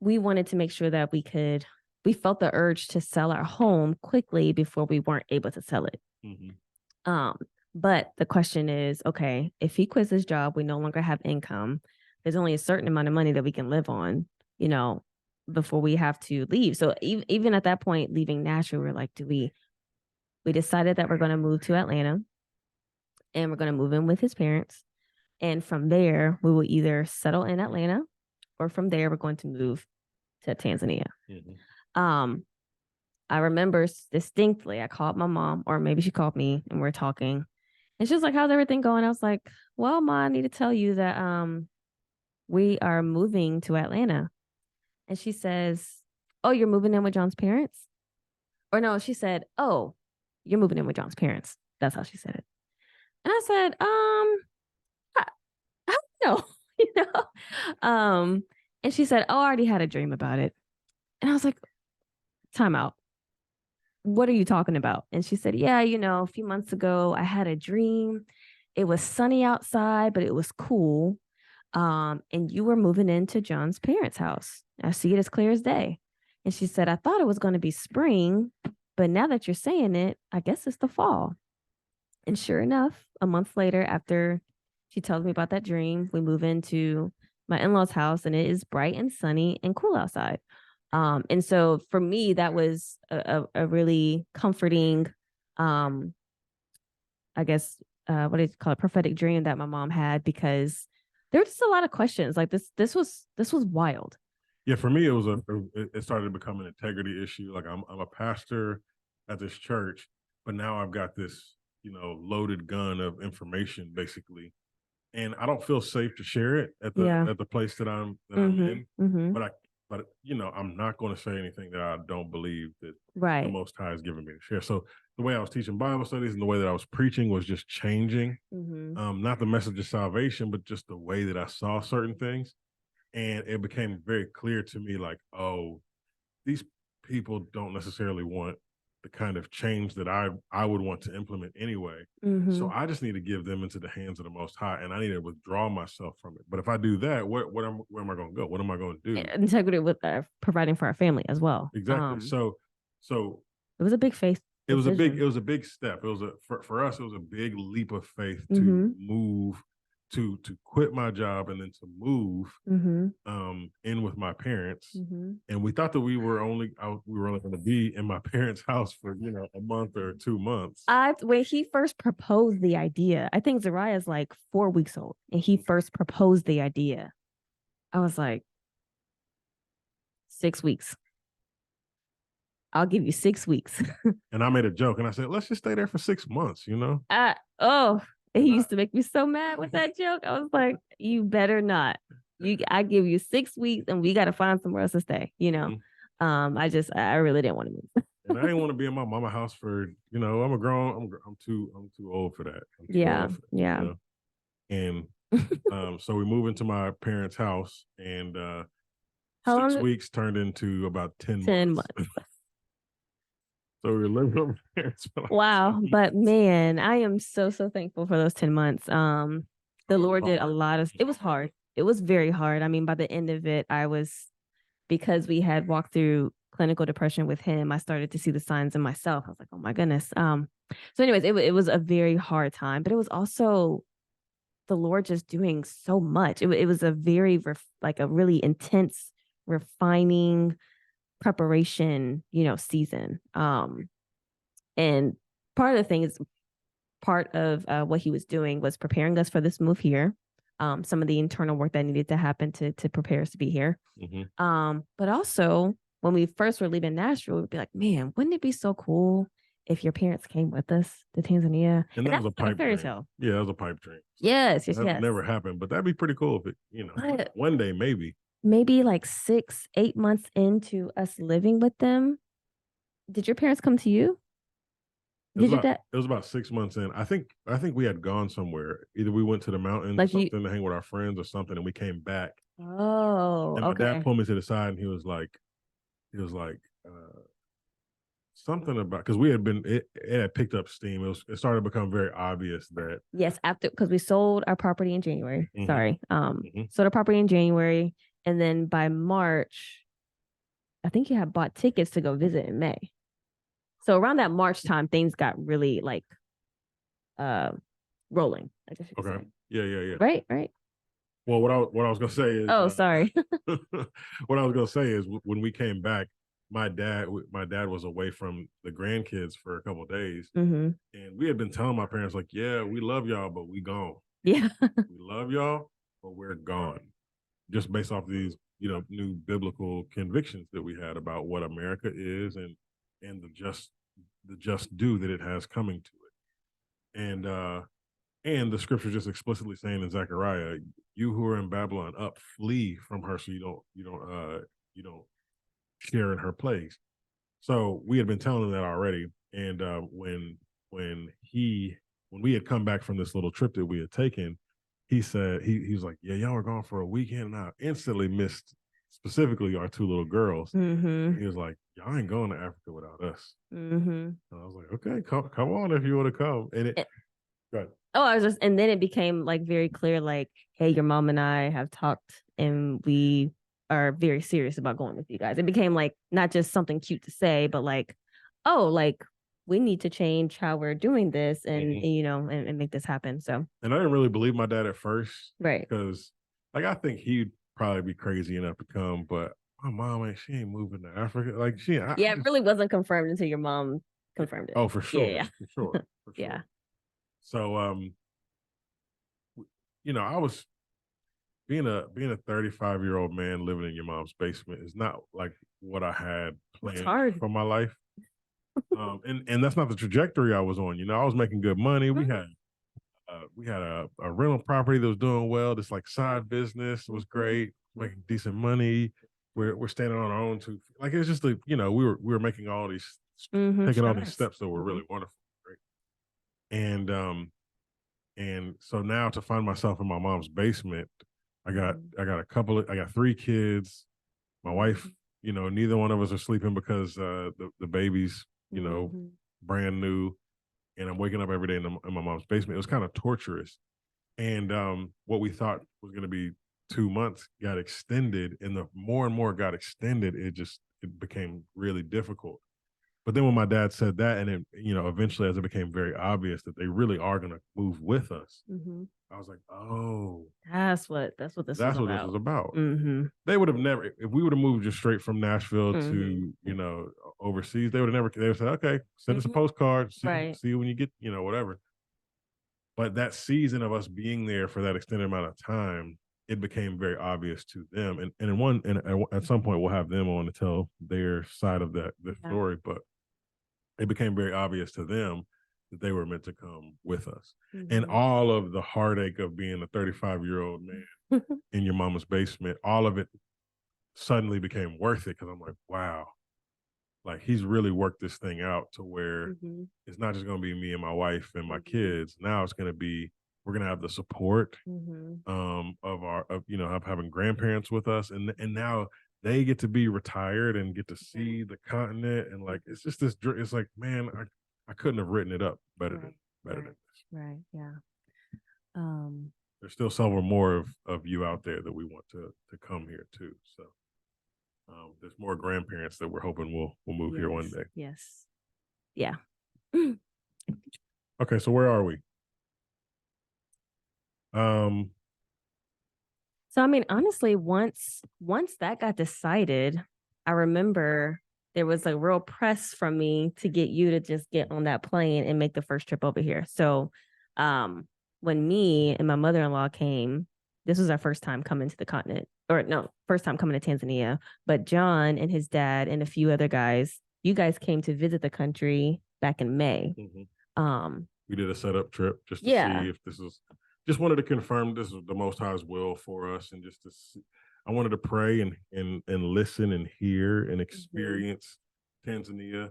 We wanted to make sure that we felt the urge to sell our home quickly before we weren't able to sell it. But the question is, okay, if he quits his job, we no longer have income. There's only a certain amount of money that we can live on, before we have to leave. So even at that point, leaving Nashville, we're like, we decided that we're going to move to Atlanta. and we're going to move in with his parents. And from there, we will either settle in Atlanta, or from there, we're going to move to Tanzania. I remember distinctly, I called my mom, or maybe she called me, and we're talking. And she was like, "How's everything going?" I was like, "Well, Ma, I need to tell you that we are moving to Atlanta." And she says, "Oh, you're moving in with John's parents?" Or no, she said, "Oh, you're moving in with John's parents." That's how she said it. And I said, I don't know, you know? And she said, "Oh, I already had a dream about it." And I was like, "Time out. What are you talking about?" And she said, "Yeah, a few months ago, I had a dream. It was sunny outside, but it was cool. And you were moving into John's parents' house. I see it as clear as day." And she said, "I thought it was going to be spring, but now that you're saying it, I guess it's the fall." And sure enough, a month later, after she tells me about that dream, we move into my in-laws' house, and it is bright and sunny and cool outside. And so for me, that was a really comforting, I guess, what do you call it, prophetic dream that my mom had, because there were just a lot of questions. Like this was wild. Yeah, for me, it started to become an integrity issue. Like I'm a pastor at this church, but now I've got this, loaded gun of information basically, and I don't feel safe to share it at the place that I'm in. But I'm not going to say anything that I don't believe that the Most High has given me to share. So the way I was teaching Bible studies and the way that I was preaching was just changing. Not the message of salvation, but just the way that I saw certain things. And it became very clear to me, like, oh, these people don't necessarily want the kind of change that I would want to implement anyway. So I just need to give them into the hands of the Most High, and I need to withdraw myself from it. But if I do that, where am I going to go? What am I going to do? Integrity with providing for our family as well. Exactly. So it was a big faith. It was a big step. It was for us. It was a big leap of faith to move, to quit my job and then to move in with my parents. And we thought that we were only going to be in my parents' house for a month or 2 months. When he first proposed the idea, I think Zariah's like 4 weeks old, and he first proposed the idea. I was like, 6 weeks. I'll give you 6 weeks. And I made a joke and I said, let's just stay there for 6 months, He used to make me so mad with that joke. I was like, you better not. I give you 6 weeks and we got to find somewhere else to stay, I really didn't want to move. And I didn't want to be in my mama house for, I'm too old for that. Yeah. And so we moved into my parents' house, and 6 weeks turned into about 10 months. So we were living with my parents for like wow. But man, I am so thankful for those 10 months. The Lord did a lot of, it was hard. It was very hard. I mean, by the end of it, because we had walked through clinical depression with him, I started to see the signs in myself. I was like, oh my goodness. So anyways, it was a very hard time, but it was also the Lord just doing so much. It was a very, a really intense, refining preparation, season. And part of the thing is, part of what he was doing was preparing us for this move here. Some of the internal work that needed to happen to prepare us to be here. But also, when we first were leaving Nashville, we'd be like, man, wouldn't it be so cool if your parents came with us to Tanzania? And that was a pipe dream. Yeah, that was a pipe dream. Yes. That never happened, but that'd be pretty cool if it, one day maybe. Maybe like 6-8 months into us living with them. Did your parents come to you? It was about 6 months in. I think we had gone somewhere. Either we went to the mountains or something to hang with our friends or something, and we came back. Oh, and my dad pulled me to the side, and he was like, something about, because we had been, it had picked up steam. It started to become very obvious that because we sold our property in January. Sold our property in January, and then by March, I think you had bought tickets to go visit in May. So around that March time, things got really rolling. I guess you could say. Yeah. Right. Well, what I was gonna say is. Oh, sorry. What I was gonna say is when we came back, my dad was away from the grandkids for a couple of days, Mm-hmm. and we had been telling my parents like, yeah, we love y'all, but we gone. Yeah. We love y'all, but we're gone. Just based off these, new biblical convictions that we had about what America is and the just due that it has coming to it. And the scripture just explicitly saying in Zechariah, you who are in Babylon up, flee from her so you don't share in her plagues. So we had been telling him that already. And when we had come back from this little trip that we had taken, he said he was like, yeah, y'all were gone for a weekend, and I instantly missed specifically our two little girls. Mm-hmm. He was like, y'all ain't going to Africa without us. Mm-hmm. And I was like, okay, come on if you want to come. And it go ahead. Oh, and then it became like very clear, like, hey, your mom and I have talked and we are very serious about going with you guys. It became like not just something cute to say, but like, oh, like we need to change how we're doing this and and make this happen. So, and I didn't really believe my dad at first, right? Because like I think he'd probably be crazy enough to come, but my mom she ain't moving to Africa. Like it really wasn't confirmed until your mom confirmed it. Oh, for sure, Yeah. for sure, for sure. Yeah. So I was being a 35-year-old man living in your mom's basement is not like what I had planned for my life. And that's not the trajectory I was on. I was making good money. We had a rental property that was doing well. This like side business was great, making decent money. We're standing on our own too. Like it's just we were making all these taking all these steps that were really wonderful, right? And so now to find myself in my mom's basement, I got three kids. My wife, neither one of us are sleeping because the baby's, brand new, and I'm waking up every day in my mom's basement. It was kind of torturous. And what we thought was going to be 2 months got extended, and the more and more got extended, it became really difficult. But then when my dad said that, and then eventually as it became very obvious that they really are going to move with us, I was like, oh, that's what this was about. Mm-hmm. They would have never, if we would have moved just straight from Nashville to overseas, they would have said, okay, send us a postcard, see you when you get whatever. But that season of us being there for that extended amount of time, it became very obvious to them, and at some point we'll have them on to tell their side of the story, but it became very obvious to them that they were meant to come with us. And all of the heartache of being a 35-year-old man in your mama's basement, all of it suddenly became worth it, because I'm like, wow, like he's really worked this thing out to where it's not just going to be me and my wife and my kids. Now it's going to be, we're going to have the support of having grandparents with us, and now they get to be retired and get to see the continent, and like it's just this. It's like, man, I couldn't have written it up better than this. Right. Yeah. There's still several more of you out there that we want to come here too. So there's more grandparents that we're hoping will move here one day. Yes. Yeah. Okay, so where are we? So I mean, honestly, once that got decided, I remember there was a real press from me to get you to just get on that plane and make the first trip over here. So when me and my mother-in-law came, this was our first time coming to the continent, or no, first time coming to Tanzania. But John and his dad and a few other guys, you guys came to visit the country back in May. We did a setup trip just to see if this is. Just wanted to confirm this is the Most High's will for us, and just to see. I wanted to pray and listen and hear and experience Tanzania,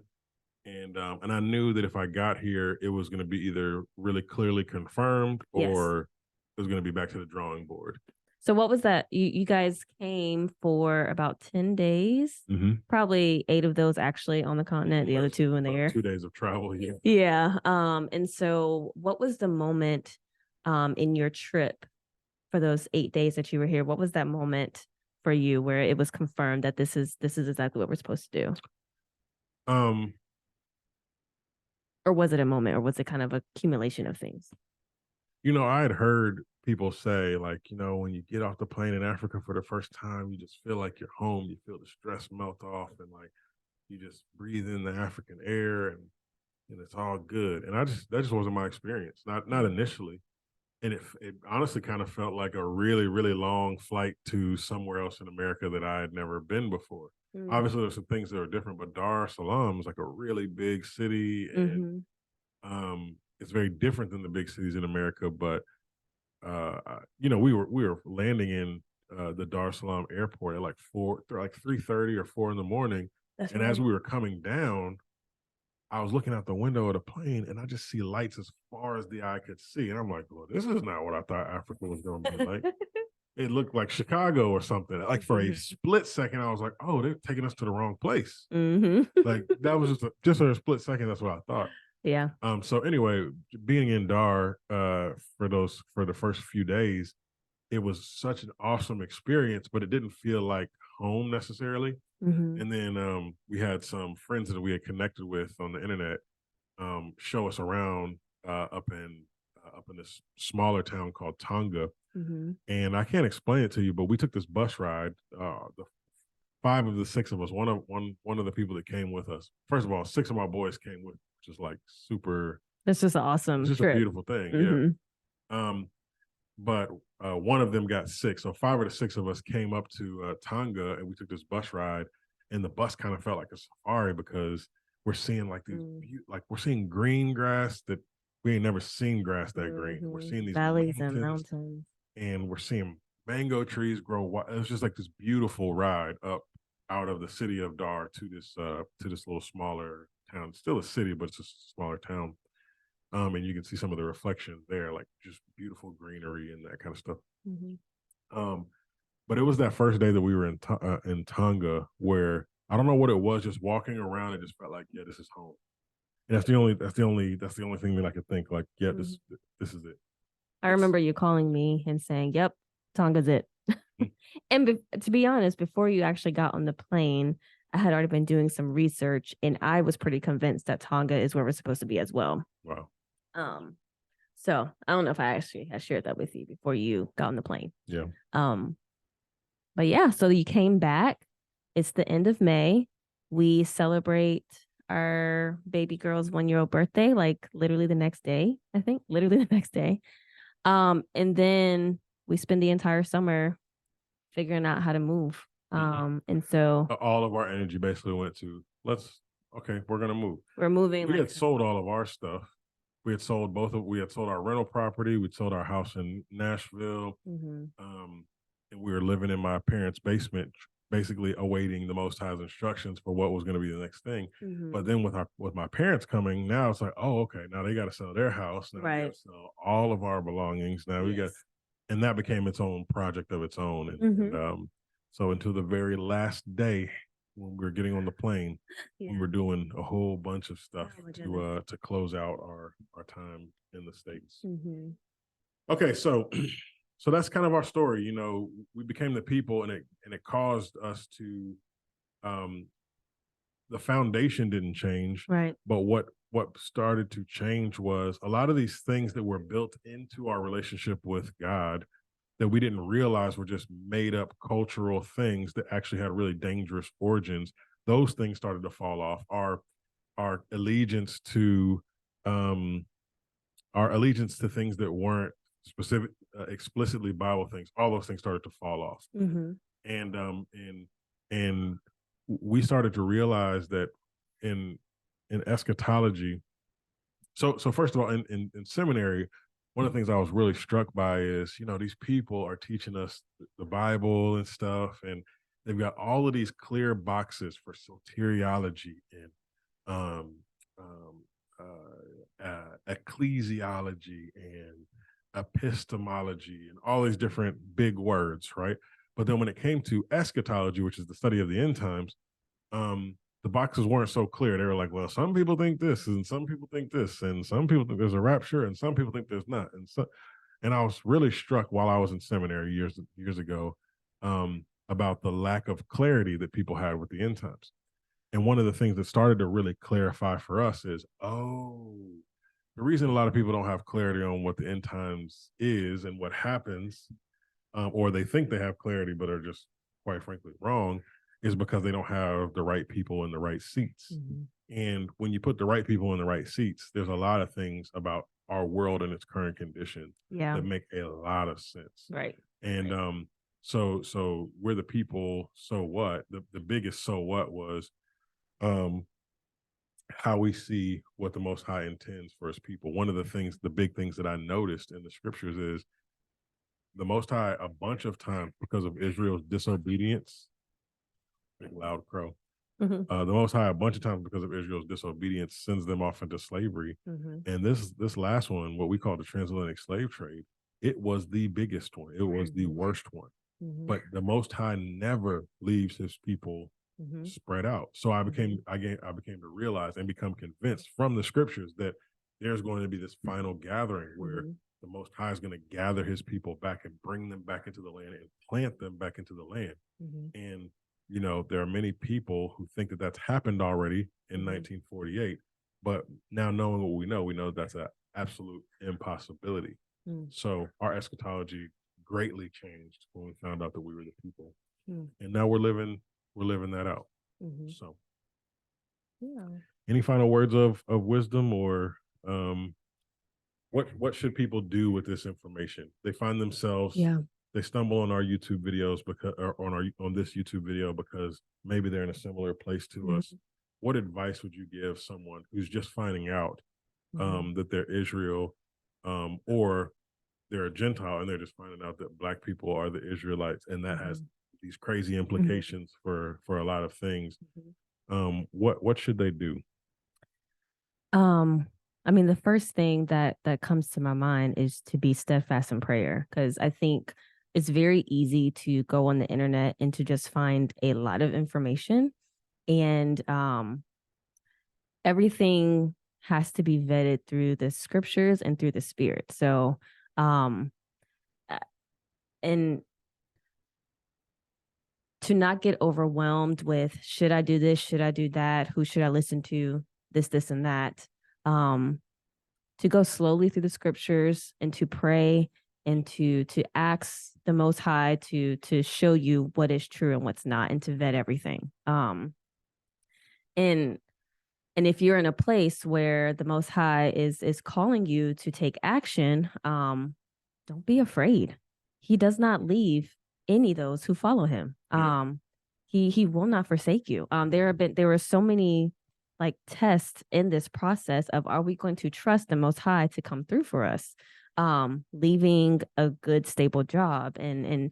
and I knew that if I got here, it was going to be either really clearly confirmed or it was going to be back to the drawing board. So what was that? You guys came for about 10 days, probably 8 of those actually on the continent, the other 2 in the air. 2 days of travel. Yeah. And so what was the moment in your trip for those 8 days that you were here? What was that moment for you where it was confirmed that this is exactly what we're supposed to do? Or was it a moment, or was it kind of a accumulation of things? I had heard people say, like, when you get off the plane in Africa for the first time, you just feel like you're home. You feel the stress melt off, and like you just breathe in the African air and it's all good. And that just wasn't my experience. Not initially. And it honestly kind of felt like a really, really long flight to somewhere else in America that I had never been before. Obviously, there's some things that are different, but Dar es Salaam is like a really big city, and it's very different than the big cities in America. But we were landing in the Dar es Salaam airport at like 3:30 or 4 in the morning, That's and right. as we were coming down, I was looking out the window of the plane and I just see lights as far as the eye could see. And I'm like, well, this is not what I thought Africa was going to be like. It looked like Chicago or something. Like for a split second, I was like, oh, they're taking us to the wrong place. Like that was just for a split second. That's what I thought. Yeah. So anyway, being in Dar for the first few days, it was such an awesome experience, but it didn't feel like home necessarily. And then we had some friends that we had connected with on the internet show us around up in this smaller town called Tonga. And I can't explain it to you, but we took this bus ride. The 5 of the 6 of us, one of the people that came with us. First of all, 6 of my boys came with, which is like super. That's just an awesome It's just trip. a beautiful thing, yeah. But one of them got sick, so 5 of the 6 of us came up to Tonga, and we took this bus ride, and the bus kind of felt like a safari because we're seeing like these, we're seeing green grass that we ain't never seen grass that green. We're seeing these valleys and mountains, and we're seeing mango trees grow. It was just like this beautiful ride up out of the city of Dar to this little smaller town. Still a city, but it's just a smaller town. And you can see some of the reflections there, like just beautiful greenery and that kind of stuff. But it was that first day that we were in Tonga where I don't know what it was, just walking around, it just felt like, yeah, this is home. And that's the only thing that I could think, like, yeah, this is it. I remember you calling me and saying, "Yep, Tonga's it." And to be honest, before you actually got on the plane, I had already been doing some research, and I was pretty convinced that Tonga is where we're supposed to be as well. Wow. So I don't know if I actually had shared that with you before you got on the plane. Yeah. But yeah, so you came back. It's the end of May. We celebrate our baby girl's 1-year-old birthday, like literally the next day, I think, literally the next day. And then we spend the entire summer figuring out how to move. And so all of our energy basically went to we're gonna move. We're moving. We had sold all of our stuff. We had sold we had sold our rental property. We'd sold our house in Nashville. And we were living in my parents' basement, basically awaiting the Most High's instructions for what was going to be the next thing. But then with my parents coming, now it's like, oh, okay, now they got to sell their house. Now we got to sell all of our belongings. Now we got, and that became its own project of its own. And so until the very last day when we were getting on the plane, we were doing a whole bunch of stuff to close out our time in the States. Okay, so that's kind of our story. You know, we became the people, and it caused us to the foundation didn't change, right? But what started to change was a lot of these things that were built into our relationship with God that we didn't realize were just made up cultural things that actually had really dangerous origins. Those things started to fall off. Our allegiance to things that weren't explicitly Bible things, all those things started to fall off. And we started to realize that in eschatology. So first of all, in seminary, one of the things I was really struck by is, you know, these people are teaching us the Bible and stuff, and they've got all of these clear boxes for soteriology and ecclesiology and epistemology and all these different big words, right? But then when it came to eschatology, which is the study of the end times, the boxes weren't so clear. They were like, well, some people think this, and some people think this, and some people think there's a rapture, and some people think there's not. And I was really struck while I was in seminary years ago about the lack of clarity that people had with the end times. And one of the things that started to really clarify for us is, the reason a lot of people don't have clarity on what the end times is and what happens, or they think they have clarity but are just, quite frankly, wrong, is because they don't have the right people in the right seats. Mhm. And when you put the right people in the right seats, there's a lot of things about our world and its current condition Yeah. that make a lot of sense. Right. And Right. so we're the people, so what? The biggest so what was um how we see what the Most High intends for his people. One of the big things that I noticed in the scriptures is the Most High a bunch of times because of Israel's disobedience, big loud crow. Mhm. The Most High a bunch of times because of Israel's disobedience sends them off into slavery. Mhm. And this last one, what we call the transatlantic slave trade, it was the biggest one. It was the worst one. Mhm. But the Most High never leaves his people Mhm. spread out. So I became to realize and become convinced from the scriptures that there's going to be this final gathering where Mhm. the Most High is going to gather his people back and bring them back into the land and plant them back into the land. Mhm. And there are many people who think that that's happened already in Mhm. 1948, but now knowing what we know that's an absolute impossibility. Mm. So our eschatology greatly changed when we found out that we were the people, Mm. and now we're living that out. Mhm. So, Yeah. any final words of wisdom, or what should people do with this information? They find themselves, Yeah. they stumble on our YouTube videos because, or on this YouTube video because maybe they're in a similar place to us. What advice would you give someone who's just finding out that they're Israel, or they're a Gentile and they're just finding out that Black people are the Israelites, and that has these crazy implications for a lot of things. What should they do? I mean, the first thing that comes to my mind is to be steadfast in prayer, because I think it's very easy to go on the internet and to just find a lot of information, and everything has to be vetted through the scriptures and through the spirit. So, um, and to not get overwhelmed with, should I do this, should I do that, who should I listen to, this and that. To go slowly through the scriptures and to pray and to ask the Most High to show you what is true and what's not, and to vet everything. And if you're in a place where the Most High is calling you to take action, don't be afraid. He does not leave any of those who follow him. Yeah. He will not forsake you. There were so many like tests in this process of, are we going to trust the Most High to come through for us? Leaving a good stable job and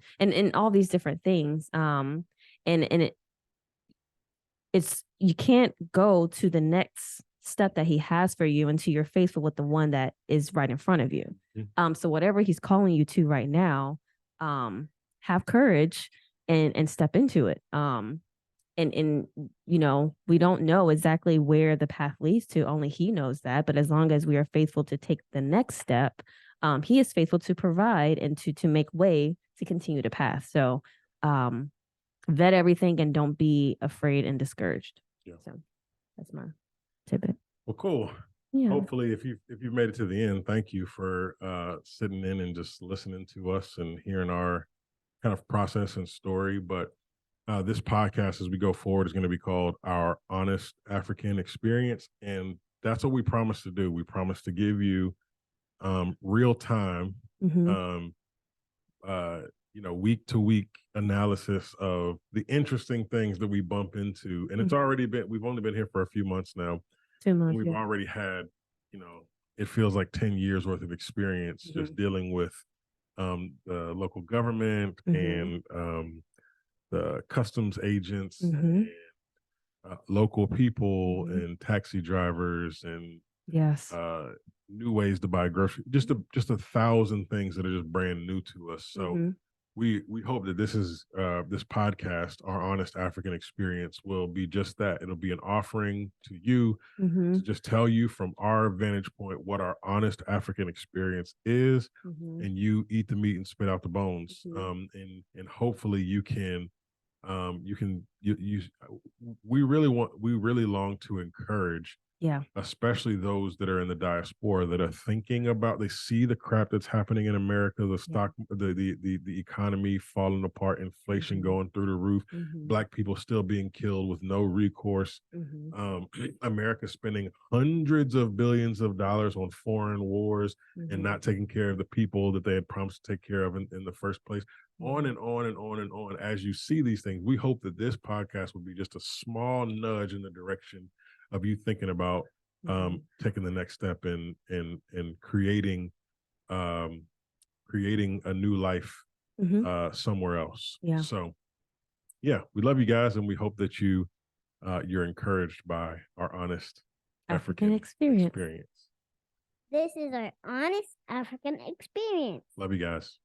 all these different things. And it's, you can't go to the next step that he has for you until you're faithful with the one that is right in front of you. So whatever he's calling you to right now, have courage and step into it. And we don't know exactly where the path leads to. Only he knows that. But as long as we are faithful to take the next step, he is faithful to provide and to make way to continue the path. So vet everything and don't be afraid and discouraged. Yeah. So that's my tidbit. Well, cool. Yeah. Hopefully, if you made it to the end, thank you for sitting in and just listening to us and hearing our kind of process and story. But this podcast, as we go forward, is going to be called Our Honest African Experience, and that's what we promise to do. We promise to give you real time, um, week to week analysis of the interesting things that we bump into. And it's already been, we've only been here for a few months now. 2 months. And we've already had, it feels like 10 years worth of experience just dealing with the local government and the customs agents and local people and taxi drivers and Yes. new ways to buy groceries, just a thousand things that are just brand new to us. So we hope that this podcast, Our Honest African Experience, will be just that. It'll be an offering to you to just tell you from our vantage point what our honest African experience is, and you eat the meat and spit out the bones. And hopefully you can we really long to encourage Yeah. especially those that are in the diaspora that are thinking about, they see the crap that's happening in America, the stock, the economy falling apart, inflation going through the roof, Black people still being killed with no recourse. America spending hundreds of billions of dollars on foreign wars and not taking care of the people that they had promised to take care of in the first place. On and on and on and on. As you see these things, we hope that this podcast will be just a small nudge in the direction of you thinking about taking the next step in creating creating a new life somewhere else. Yeah. So yeah, we love you guys, and we hope that you're encouraged by our honest African experience. This is our honest African experience. Love you guys.